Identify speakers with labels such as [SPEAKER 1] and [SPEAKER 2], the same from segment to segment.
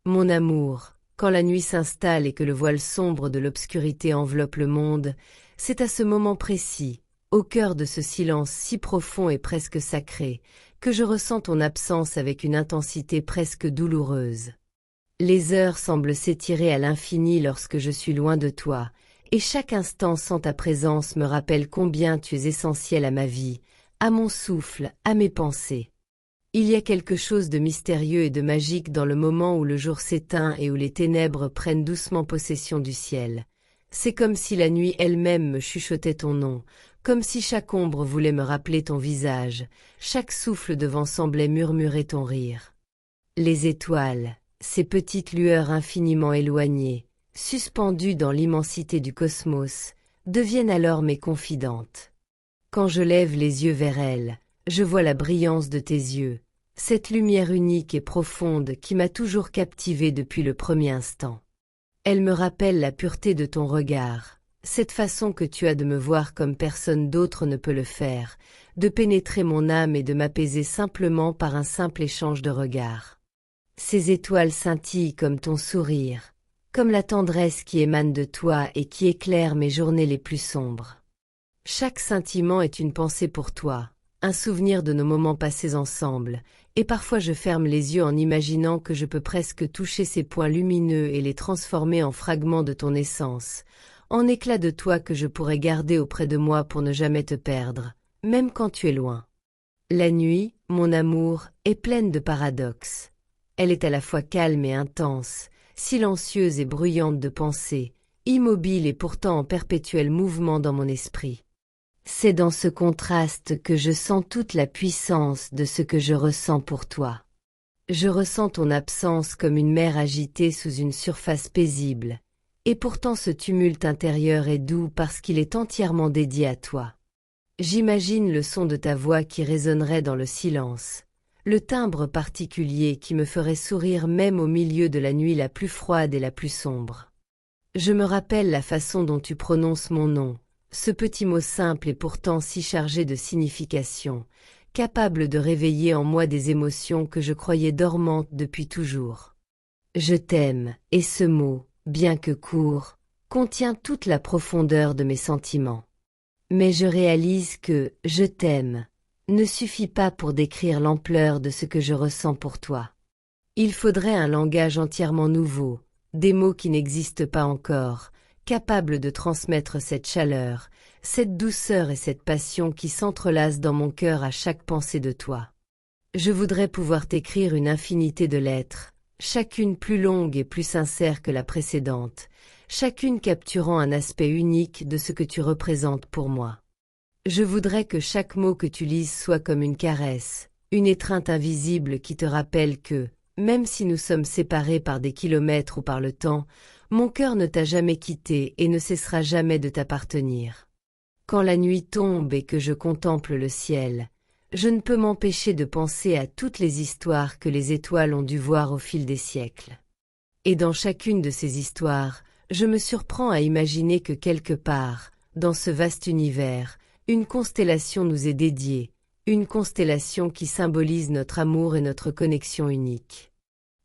[SPEAKER 1] Mon amour, quand la nuit s'installe et que le voile sombre de l'obscurité enveloppe le monde, c'est à ce moment précis, au cœur de ce silence si profond et presque sacré, que je ressens ton absence avec une intensité presque douloureuse. Les heures semblent s'étirer à l'infini lorsque je suis loin de toi, et chaque instant sans ta présence me rappelle combien tu es essentiel à ma vie, à mon souffle, à mes pensées. Il y a quelque chose de mystérieux et de magique dans le moment où le jour s'éteint et où les ténèbres prennent doucement possession du ciel. C'est comme si la nuit elle-même me chuchotait ton nom, comme si chaque ombre voulait me rappeler ton visage, chaque souffle de vent semblait murmurer ton rire. Les étoiles, ces petites lueurs infiniment éloignées, suspendues dans l'immensité du cosmos, deviennent alors mes confidentes. Quand je lève les yeux vers elles, je vois la brillance de tes yeux, cette lumière unique et profonde qui m'a toujours captivée depuis le premier instant. Elle me rappelle la pureté de ton regard, cette façon que tu as de me voir comme personne d'autre ne peut le faire, de pénétrer mon âme et de m'apaiser simplement par un simple échange de regards. Ces étoiles scintillent comme ton sourire, comme la tendresse qui émane de toi et qui éclaire mes journées les plus sombres. Chaque scintillement est une pensée pour toi, un souvenir de nos moments passés ensemble, et parfois je ferme les yeux en imaginant que je peux presque toucher ces points lumineux et les transformer en fragments de ton essence, en éclats de toi que je pourrais garder auprès de moi pour ne jamais te perdre, même quand tu es loin. La nuit, mon amour, est pleine de paradoxes. Elle est à la fois calme et intense, silencieuse et bruyante de pensées, immobile et pourtant en perpétuel mouvement dans mon esprit. C'est dans ce contraste que je sens toute la puissance de ce que je ressens pour toi. Je ressens ton absence comme une mer agitée sous une surface paisible, et pourtant ce tumulte intérieur est doux parce qu'il est entièrement dédié à toi. J'imagine le son de ta voix qui résonnerait dans le silence, le timbre particulier qui me ferait sourire même au milieu de la nuit la plus froide et la plus sombre. Je me rappelle la façon dont tu prononces mon nom, ce petit mot simple et pourtant si chargé de signification, capable de réveiller en moi des émotions que je croyais dormantes depuis toujours. Je t'aime, et ce mot, bien que court, contient toute la profondeur de mes sentiments. Mais je réalise que « je t'aime » ne suffit pas pour décrire l'ampleur de ce que je ressens pour toi. Il faudrait un langage entièrement nouveau, des mots qui n'existent pas encore, capables de transmettre cette chaleur, cette douceur et cette passion qui s'entrelacent dans mon cœur à chaque pensée de toi. Je voudrais pouvoir t'écrire une infinité de lettres, chacune plus longue et plus sincère que la précédente, chacune capturant un aspect unique de ce que tu représentes pour moi. Je voudrais que chaque mot que tu lises soit comme une caresse, une étreinte invisible qui te rappelle que, même si nous sommes séparés par des kilomètres ou par le temps, mon cœur ne t'a jamais quitté et ne cessera jamais de t'appartenir. Quand la nuit tombe et que je contemple le ciel, je ne peux m'empêcher de penser à toutes les histoires que les étoiles ont dû voir au fil des siècles. Et dans chacune de ces histoires, je me surprends à imaginer que quelque part, dans ce vaste univers, une constellation nous est dédiée, une constellation qui symbolise notre amour et notre connexion unique.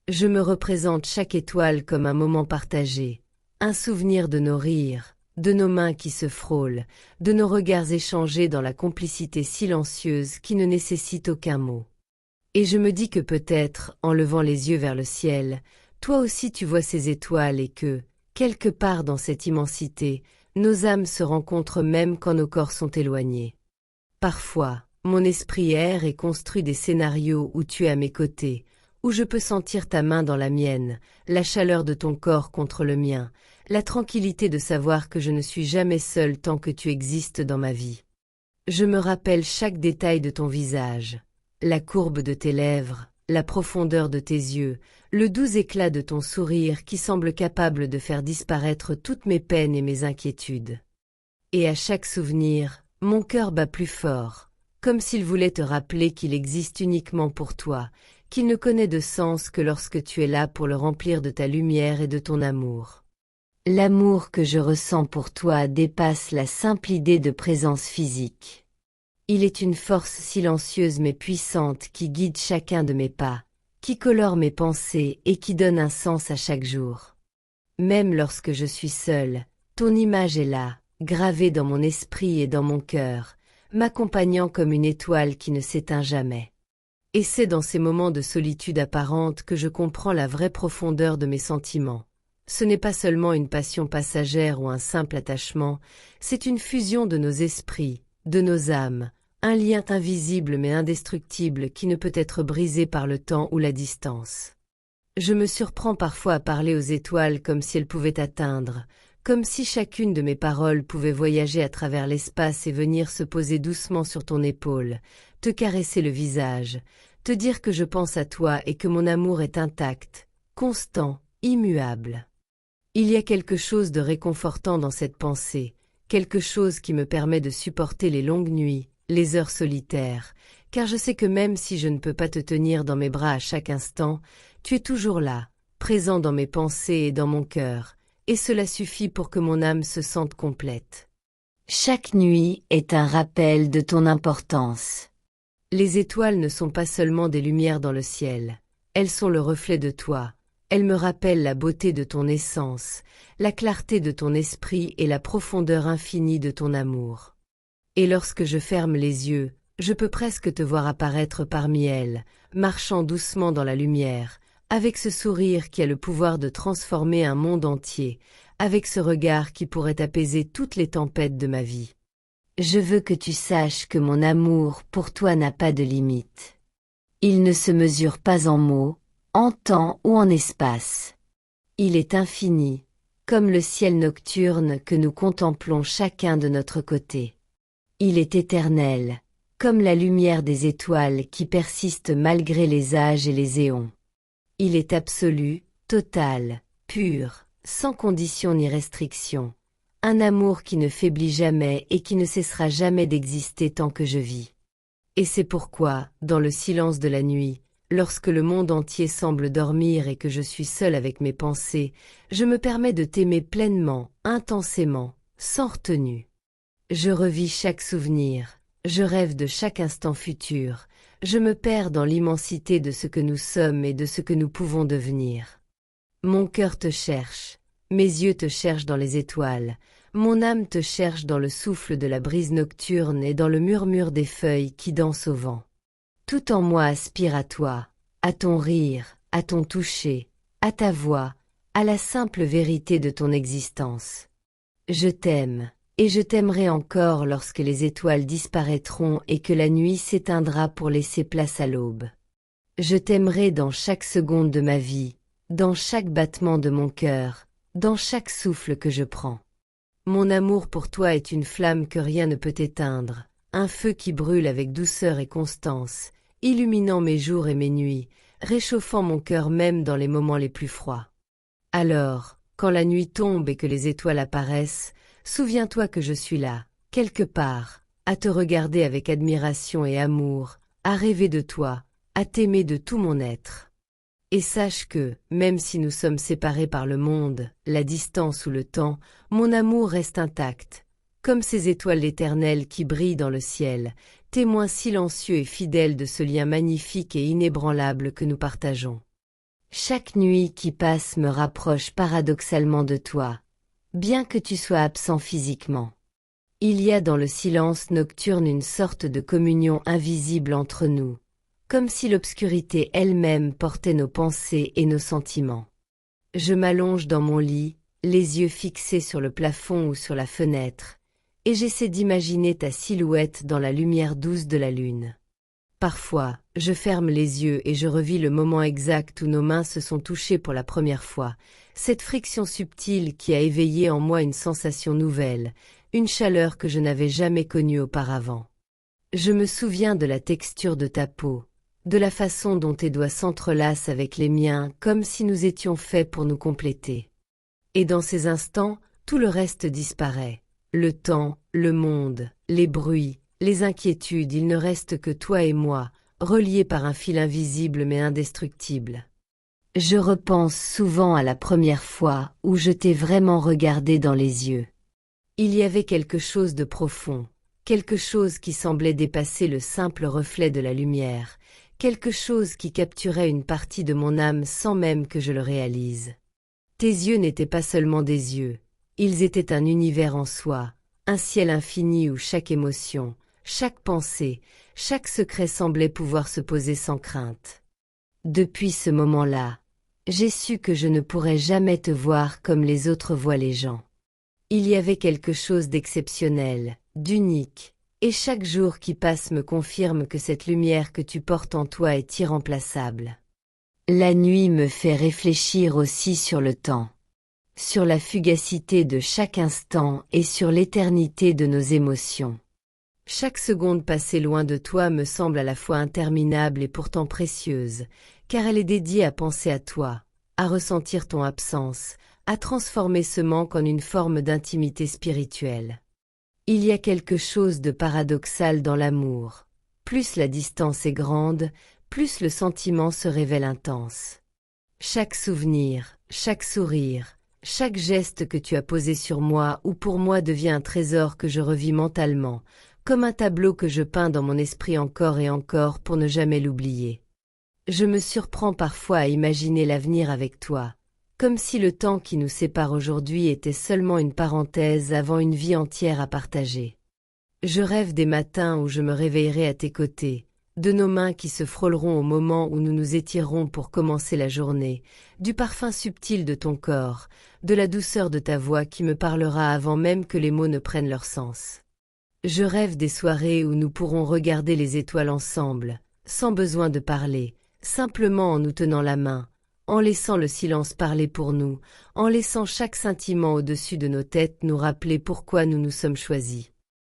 [SPEAKER 1] Je me représente chaque étoile comme un moment partagé, un souvenir de nos rires, de nos mains qui se frôlent, de nos regards échangés dans la complicité silencieuse qui ne nécessite aucun mot. Et je me dis que peut-être, en levant les yeux vers le ciel, toi aussi tu vois ces étoiles et que, quelque part dans cette immensité, nos âmes se rencontrent même quand nos corps sont éloignés. Parfois, mon esprit erre et construit des scénarios où tu es à mes côtés, où je peux sentir ta main dans la mienne, la chaleur de ton corps contre le mien, la tranquillité de savoir que je ne suis jamais seule tant que tu existes dans ma vie. Je me rappelle chaque détail de ton visage, la courbe de tes lèvres, la profondeur de tes yeux, le doux éclat de ton sourire qui semble capable de faire disparaître toutes mes peines et mes inquiétudes. Et à chaque souvenir, mon cœur bat plus fort, comme s'il voulait te rappeler qu'il existe uniquement pour toi, qu'il ne connaît de sens que lorsque tu es là pour le remplir de ta lumière et de ton amour. L'amour que je ressens pour toi dépasse la simple idée de présence physique. Il est une force silencieuse mais puissante qui guide chacun de mes pas, qui colore mes pensées et qui donne un sens à chaque jour. Même lorsque je suis seule, ton image est là, gravée dans mon esprit et dans mon cœur, m'accompagnant comme une étoile qui ne s'éteint jamais. Et c'est dans ces moments de solitude apparente que je comprends la vraie profondeur de mes sentiments. Ce n'est pas seulement une passion passagère ou un simple attachement, c'est une fusion de nos esprits, de nos âmes, un lien invisible mais indestructible qui ne peut être brisé par le temps ou la distance. Je me surprends parfois à parler aux étoiles comme si elles pouvaient t'atteindre, comme si chacune de mes paroles pouvait voyager à travers l'espace et venir se poser doucement sur ton épaule, te caresser le visage, te dire que je pense à toi et que mon amour est intact, constant, immuable. Il y a quelque chose de réconfortant dans cette pensée, quelque chose qui me permet de supporter les longues nuits, les heures solitaires, car je sais que même si je ne peux pas te tenir dans mes bras à chaque instant, tu es toujours là, présent dans mes pensées et dans mon cœur, et cela suffit pour que mon âme se sente complète.
[SPEAKER 2] Chaque nuit est un rappel de ton importance.
[SPEAKER 1] Les étoiles ne sont pas seulement des lumières dans le ciel, elles sont le reflet de toi. Elle me rappelle la beauté de ton essence, la clarté de ton esprit et la profondeur infinie de ton amour. Et lorsque je ferme les yeux, je peux presque te voir apparaître parmi elles, marchant doucement dans la lumière, avec ce sourire qui a le pouvoir de transformer un monde entier, avec ce regard qui pourrait apaiser toutes les tempêtes de ma vie.
[SPEAKER 2] Je veux que tu saches que mon amour pour toi n'a pas de limite. Il ne se mesure pas en mots, en temps ou en espace. Il est infini, comme le ciel nocturne que nous contemplons chacun de notre côté. Il est éternel, comme la lumière des étoiles qui persiste malgré les âges et les éons. Il est absolu, total, pur, sans condition ni restriction, un amour qui ne faiblit jamais et qui ne cessera jamais d'exister tant que je vis. Et c'est pourquoi, dans le silence de la nuit, lorsque le monde entier semble dormir et que je suis seule avec mes pensées, je me permets de t'aimer pleinement, intensément, sans retenue. Je revis chaque souvenir, je rêve de chaque instant futur, je me perds dans l'immensité de ce que nous sommes et de ce que nous pouvons devenir. Mon cœur te cherche, mes yeux te cherchent dans les étoiles, mon âme te cherche dans le souffle de la brise nocturne et dans le murmure des feuilles qui dansent au vent. Tout en moi aspire à toi, à ton rire, à ton toucher, à ta voix, à la simple vérité de ton existence. Je t'aime, et je t'aimerai encore lorsque les étoiles disparaîtront et que la nuit s'éteindra pour laisser place à l'aube. Je t'aimerai dans chaque seconde de ma vie, dans chaque battement de mon cœur, dans chaque souffle que je prends. Mon amour pour toi est une flamme que rien ne peut éteindre, un feu qui brûle avec douceur et constance, illuminant mes jours et mes nuits, réchauffant mon cœur même dans les moments les plus froids. Alors, quand la nuit tombe et que les étoiles apparaissent, souviens-toi que je suis là, quelque part, à te regarder avec admiration et amour, à rêver de toi, à t'aimer de tout mon être. Et sache que, même si nous sommes séparés par le monde, la distance ou le temps, mon amour reste intact, comme ces étoiles éternelles qui brillent dans le ciel, témoins silencieux et fidèles de ce lien magnifique et inébranlable que nous partageons. Chaque nuit qui passe me rapproche paradoxalement de toi, bien que tu sois absent physiquement. Il y a dans le silence nocturne une sorte de communion invisible entre nous, comme si l'obscurité elle-même portait nos pensées et nos sentiments. Je m'allonge dans mon lit, les yeux fixés sur le plafond ou sur la fenêtre, et j'essaie d'imaginer ta silhouette dans la lumière douce de la lune. Parfois, je ferme les yeux et je revis le moment exact où nos mains se sont touchées pour la première fois, cette friction subtile qui a éveillé en moi une sensation nouvelle, une chaleur que je n'avais jamais connue auparavant. Je me souviens de la texture de ta peau, de la façon dont tes doigts s'entrelacent avec les miens comme si nous étions faits pour nous compléter. Et dans ces instants, tout le reste disparaît. Le temps, le monde, les bruits, les inquiétudes, il ne reste que toi et moi, reliés par un fil invisible mais indestructible. Je repense souvent à la première fois où je t'ai vraiment regardé dans les yeux.
[SPEAKER 1] Il y avait quelque chose de profond, quelque chose qui semblait dépasser le simple reflet de la lumière, quelque chose qui capturait une partie de mon âme sans même que je le réalise. Tes yeux n'étaient pas seulement des yeux, ils étaient un univers en soi, un ciel infini où chaque émotion, chaque pensée, chaque secret semblait pouvoir se poser sans crainte. Depuis ce moment-là, j'ai su que je ne pourrais jamais te voir comme les autres voient les gens. Il y avait quelque chose d'exceptionnel, d'unique, et chaque jour qui passe me confirme que cette lumière que tu portes en toi est irremplaçable.
[SPEAKER 2] La nuit me fait réfléchir aussi sur le temps, sur la fugacité de chaque instant et sur l'éternité de nos émotions.
[SPEAKER 1] Chaque seconde passée loin de toi me semble à la fois interminable et pourtant précieuse, car elle est dédiée à penser à toi, à ressentir ton absence, à transformer ce manque en une forme d'intimité spirituelle. Il y a quelque chose de paradoxal dans l'amour. Plus la distance est grande, plus le sentiment se révèle intense. Chaque souvenir, chaque sourire, chaque geste que tu as posé sur moi ou pour moi devient un trésor que je revis mentalement, comme un tableau que je peins dans mon esprit encore et encore pour ne jamais l'oublier. Je me surprends parfois à imaginer l'avenir avec toi, comme si le temps qui nous sépare aujourd'hui était seulement une parenthèse avant une vie entière à partager. Je rêve des matins où je me réveillerai à tes côtés, de nos mains qui se frôleront au moment où nous nous étirerons pour commencer la journée, du parfum subtil de ton corps, de la douceur de ta voix qui me parlera avant même que les mots ne prennent leur sens. Je rêve des soirées où nous pourrons regarder les étoiles ensemble, sans besoin de parler, simplement en nous tenant la main, en laissant le silence parler pour nous, en laissant chaque scintillement au-dessus de nos têtes nous rappeler pourquoi nous nous sommes choisis.